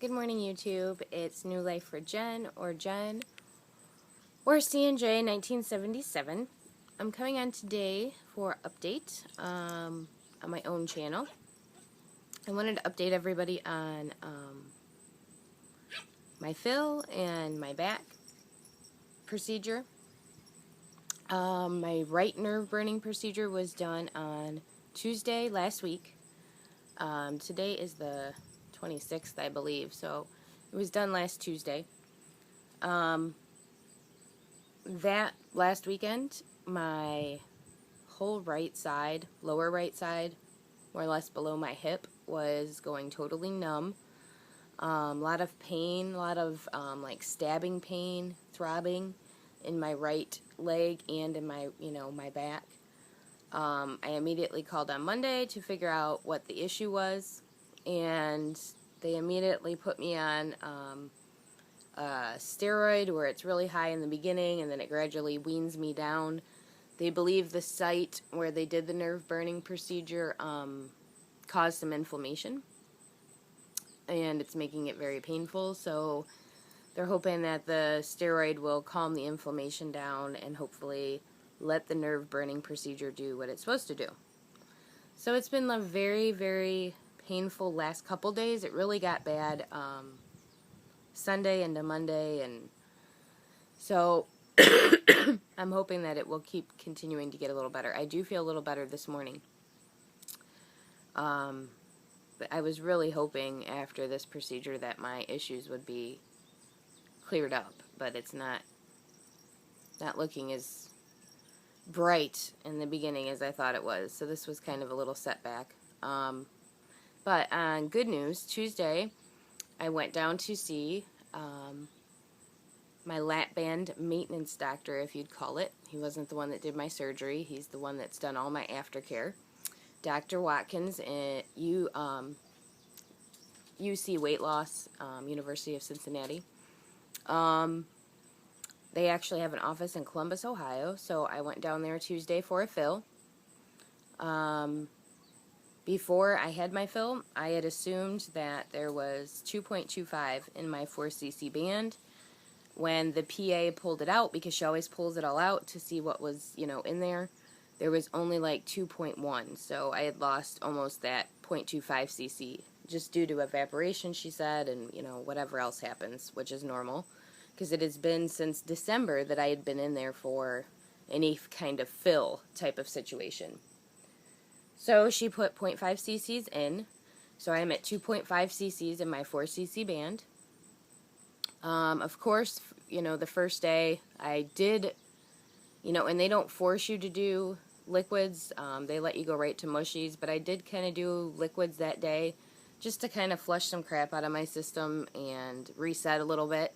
Good morning, YouTube. It's New Life for Jen, or CNJ 1977. I'm coming on today for update on my own channel. I wanted to update everybody on my fill and my back procedure. My right nerve burning procedure was done on Tuesday last week. Today is the 26th, I believe, so it was done last Tuesday. That last weekend, my whole right side, lower right side, more or less below my hip, was going totally numb. A lot of pain, a lot of like stabbing pain, throbbing in my right leg and in my, my back. I immediately called on Monday to figure out what the issue was, and they immediately put me on steroid where it's really high in the beginning and then it gradually weans me down. They believe the site where they did the nerve burning procedure caused some inflammation, and it's making it very painful, so they're hoping that the steroid will calm the inflammation down and hopefully let the nerve burning procedure do what it's supposed to do. So it's been a very, very painful last couple days. It really got bad Sunday into Monday, and so I'm hoping that it will keep continuing to get a little better. I do feel a little better this morning. But I was really hoping after this procedure that my issues would be cleared up, but it's not looking as bright in the beginning as I thought it was, so this was kind of a little setback. But on good news, Tuesday I went down to see my lap band maintenance doctor, if you'd call it. He wasn't the one that did my surgery. He's the one that's done all my aftercare. Dr. Watkins at UC Weight Loss, University of Cincinnati. They actually have an office in Columbus, Ohio, so I went down there Tuesday for a fill. Before I had my fill, I had assumed that there was 2.25 in my 4cc band. When the PA pulled it out, because she always pulls it all out to see what was, in there was only like 2.1, so I had lost almost that 0.25 cc, just due to evaporation, she said, and, whatever else happens, which is normal, because it has been since December that I had been in there for any kind of fill type of situation. So she put 0.5 cc's in, so I'm at 2.5 cc's in my 4cc band. Of course, the first day I did, and they don't force you to do liquids, they let you go right to mushies, but I did kind of do liquids that day just to kind of flush some crap out of my system and reset a little bit.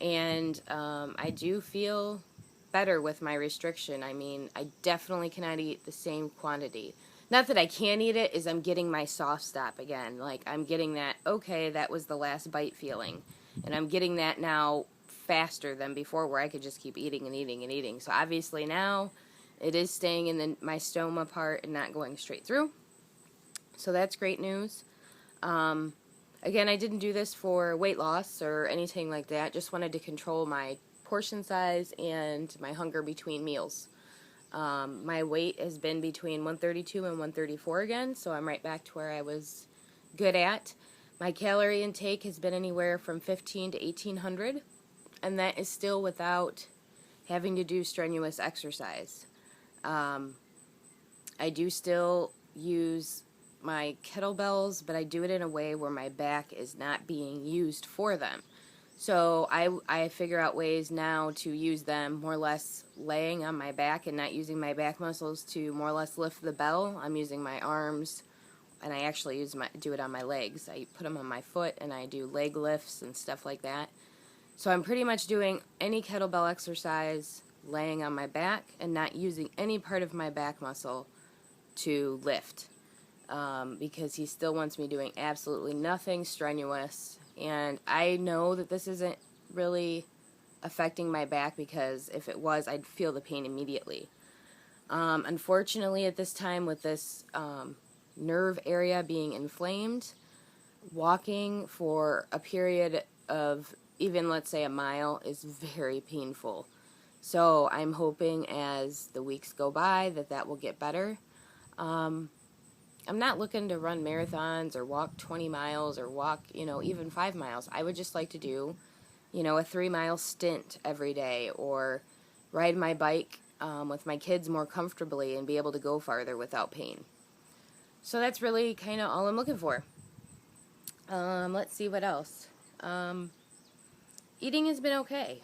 And I do feel better with my restriction. I mean, I definitely cannot eat the same quantity. Not that I can't eat it, is I'm getting my soft stop again. Like, I'm getting that, okay, that was the last bite feeling. And I'm getting that now faster than before, where I could just keep eating and eating and eating. So obviously now it is staying in my stoma part and not going straight through. So that's great news. Again, I didn't do this for weight loss or anything like that. Just wanted to control my portion size and my hunger between meals. My weight has been between 132 and 134 again, so I'm right back to where I was good at. My calorie intake has been anywhere from 15 to 1800, and that is still without having to do strenuous exercise. I do still use my kettlebells, but I do it in a way where my back is not being used for them. So I figure out ways now to use them more or less laying on my back and not using my back muscles to more or less lift the bell. I'm using my arms, and I actually do it on my legs. I put them on my foot, and I do leg lifts and stuff like that. So I'm pretty much doing any kettlebell exercise laying on my back and not using any part of my back muscle to lift. Because he still wants me doing absolutely nothing strenuous. And I know that this isn't really affecting my back, because if it was, I'd feel the pain immediately. Unfortunately, at this time, with this nerve area being inflamed, walking for a period of even, let's say, a mile is very painful. So I'm hoping as the weeks go by that will get better. I'm not looking to run marathons or walk 20 miles or walk, even 5 miles. I would just like to do, a 3-mile stint every day, or ride my bike with my kids more comfortably and be able to go farther without pain. So that's really kind of all I'm looking for. Let's see what else. Eating has been okay.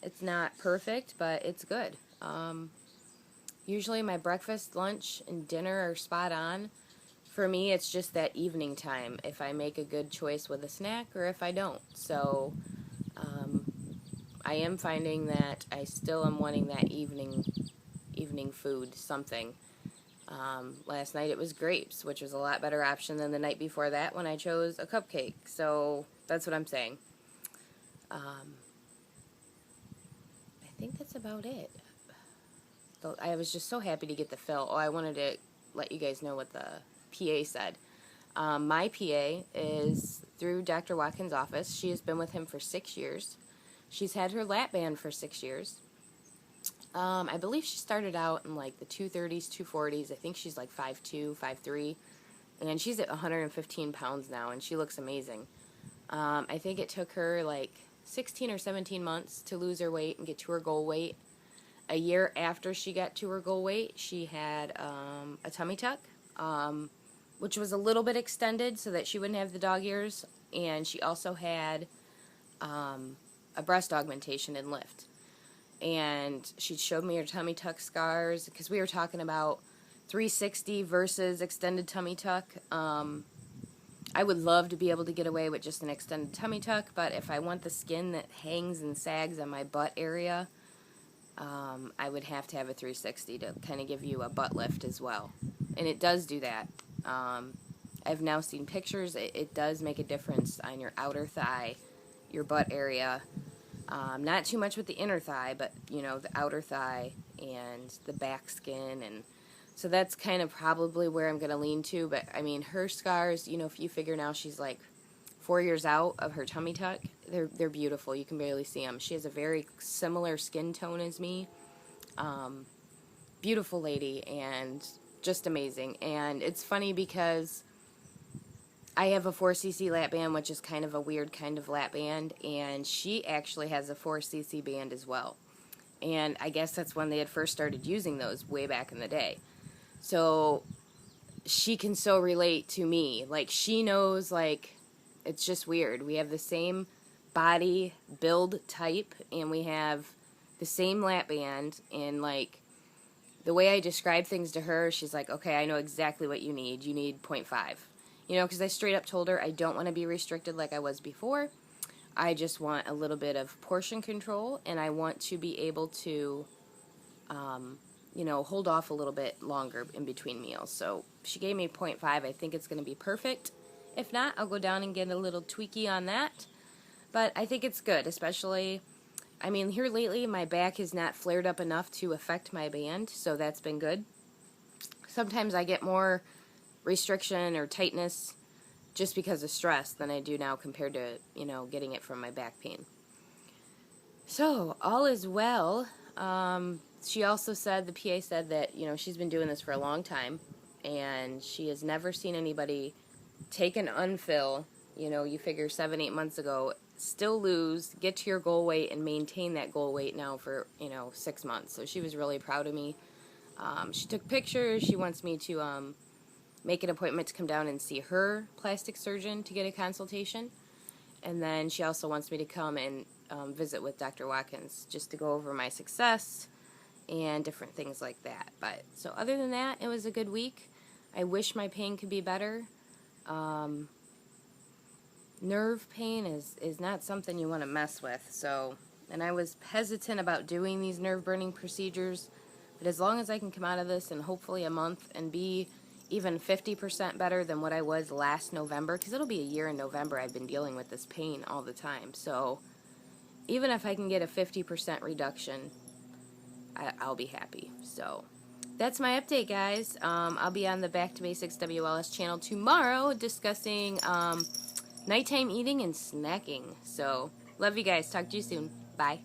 It's not perfect, but it's good. Usually my breakfast, lunch, and dinner are spot on. For me, it's just that evening time, if I make a good choice with a snack or if I don't. So I am finding that I still am wanting that evening food, something. Last night it was grapes, which was a lot better option than the night before that when I chose a cupcake. So that's what I'm saying. I think that's about it. I was just so happy to get the fill. Oh, I wanted to let you guys know what the PA said. My PA is through Dr. Watkins' office. She has been with him for 6 years. She's had her lap band for 6 years. I believe she started out in like the 230s, 240s. I think she's like 5'2", 5'3", and she's at 115 pounds now, and she looks amazing. I think it took her like 16 or 17 months to lose her weight and get to her goal weight. A year after she got to her goal weight, she had a tummy tuck, which was a little bit extended so that she wouldn't have the dog ears, and she also had a breast augmentation and lift. And she showed me her tummy tuck scars, because we were talking about 360 versus extended tummy tuck. I would love to be able to get away with just an extended tummy tuck, but if I want the skin that hangs and sags on my butt area, I would have to have a 360 to kind of give you a butt lift as well. And it does do that. I've now seen pictures. It does make a difference on your outer thigh, your butt area. Not too much with the inner thigh, but, the outer thigh and the back skin. And so that's kind of probably where I'm going to lean to. But, I mean, her scars, if you figure now she's like 4 years out of her tummy tuck, they're beautiful. You can barely see them. She has a very similar skin tone as me. Beautiful lady and just amazing. And it's funny because I have a 4cc lap band, which is kind of a weird kind of lap band, and she actually has a 4cc band as well. And I guess that's when they had first started using those way back in the day. So she can so relate to me. Like, she knows, like, it's just weird. We have the same body build type, and we have the same lap band, and, like, the way I describe things to her, she's like, okay, I know exactly what you need. You need 0.5. Because I straight up told her I don't want to be restricted like I was before. I just want a little bit of portion control, and I want to be able to, hold off a little bit longer in between meals. So she gave me 0.5. I think it's going to be perfect. If not, I'll go down and get a little tweaky on that. But I think it's good, especially, here lately my back has not flared up enough to affect my band, so that's been good. Sometimes I get more restriction or tightness just because of stress than I do now compared to, getting it from my back pain. So, all is well. She also said, the PA said that, she's been doing this for a long time, and she has never seen anybody take an unfill, you figure 7-8 months ago, still lose, get to your goal weight, and maintain that goal weight now for, 6 months. So she was really proud of me. She took pictures. She wants me to make an appointment to come down and see her plastic surgeon to get a consultation. And then she also wants me to come and visit with Dr. Watkins just to go over my success and different things like that. But so other than that, it was a good week. I wish my pain could be better. Nerve pain is not something you want to mess with. So, and I was hesitant about doing these nerve burning procedures, but as long as I can come out of this in hopefully a month and be even 50% better than what I was last November, because it'll be a year in November I've been dealing with this pain all the time. So even if I can get a 50% reduction, I'll be happy. So that's my update, guys. I'll be on the Back to Basics WLS channel tomorrow discussing nighttime eating and snacking. So, love you guys. Talk to you soon. Bye.